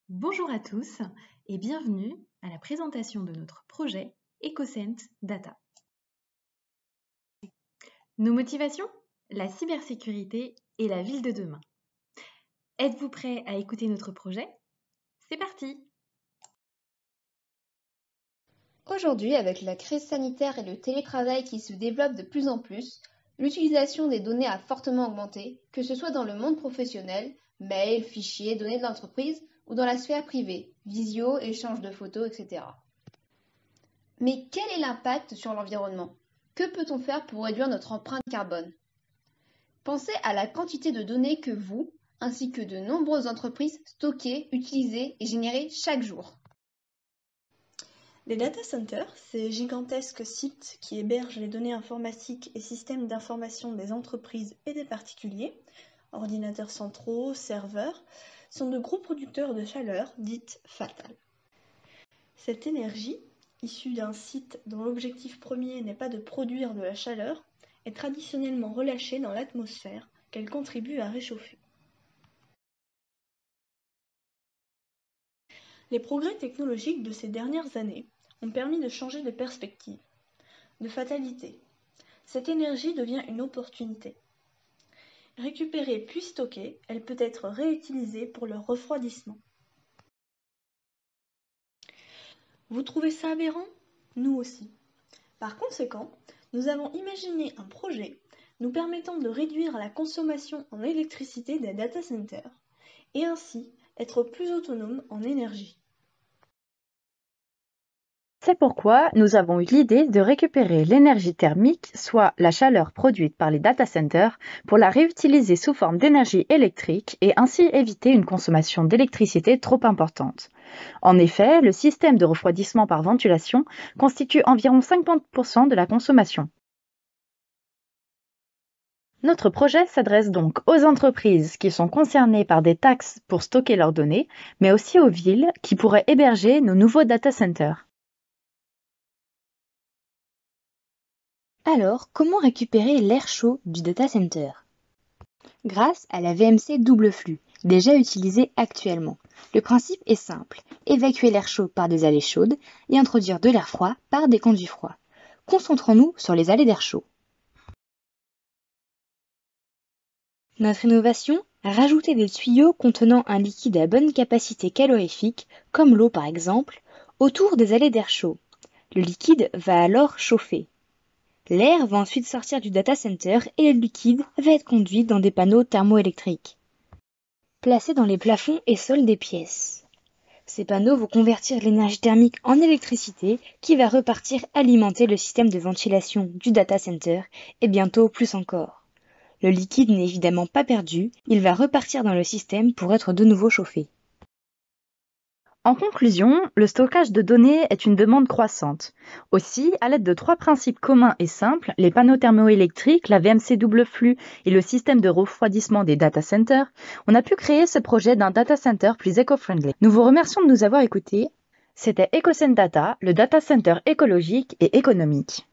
Bonjour à tous et bienvenue à la présentation de notre projet EcoSent Data. Nos motivations? La cybersécurité et la ville de demain. Êtes-vous prêts à écouter notre projet? C'est parti! Aujourd'hui, avec la crise sanitaire et le télétravail qui se développe de plus en plus, l'utilisation des données a fortement augmenté, que ce soit dans le monde professionnel, mails, fichiers, données de l'entreprise, ou dans la sphère privée, visio, échange de photos, etc. Mais quel est l'impact sur l'environnement? Que peut-on faire pour réduire notre empreinte carbone? Pensez à la quantité de données que vous, ainsi que de nombreuses entreprises, stockez, utilisez et générez chaque jour. Les data centers, ces gigantesques sites qui hébergent les données informatiques et systèmes d'information des entreprises et des particuliers, ordinateurs centraux, serveurs, sont de gros producteurs de chaleur dite fatale. Cette énergie, issue d'un site dont l'objectif premier n'est pas de produire de la chaleur, est traditionnellement relâchée dans l'atmosphère qu'elle contribue à réchauffer. Les progrès technologiques de ces dernières années ont permis de changer de perspective, de fatalité. Cette énergie devient une opportunité. Récupérée puis stockée, elle peut être réutilisée pour le refroidissement. Vous trouvez ça aberrant? Nous aussi. Par conséquent, nous avons imaginé un projet nous permettant de réduire la consommation en électricité des data centers et ainsi être plus autonomes en énergie. C'est pourquoi nous avons eu l'idée de récupérer l'énergie thermique, soit la chaleur produite par les data centers, pour la réutiliser sous forme d'énergie électrique et ainsi éviter une consommation d'électricité trop importante. En effet, le système de refroidissement par ventilation constitue environ 50% de la consommation. Notre projet s'adresse donc aux entreprises qui sont concernées par des taxes pour stocker leurs données, mais aussi aux villes qui pourraient héberger nos nouveaux data centers. Alors, comment récupérer l'air chaud du data center? Grâce à la VMC double flux, déjà utilisée actuellement. Le principe est simple, évacuer l'air chaud par des allées chaudes et introduire de l'air froid par des conduits froids. Concentrons-nous sur les allées d'air chaud. Notre innovation? Rajouter des tuyaux contenant un liquide à bonne capacité calorifique, comme l'eau par exemple, autour des allées d'air chaud. Le liquide va alors chauffer. L'air va ensuite sortir du data center et le liquide va être conduit dans des panneaux thermoélectriques, placés dans les plafonds et sols des pièces. Ces panneaux vont convertir l'énergie thermique en électricité qui va repartir alimenter le système de ventilation du data center et bientôt plus encore. Le liquide n'est évidemment pas perdu, il va repartir dans le système pour être de nouveau chauffé. En conclusion, le stockage de données est une demande croissante. Aussi, à l'aide de 3 principes communs et simples, les panneaux thermoélectriques, la VMC double flux et le système de refroidissement des data centers, on a pu créer ce projet d'un data center plus éco-friendly. Nous vous remercions de nous avoir écoutés. C'était EcoSent Data, le data center écologique et économique.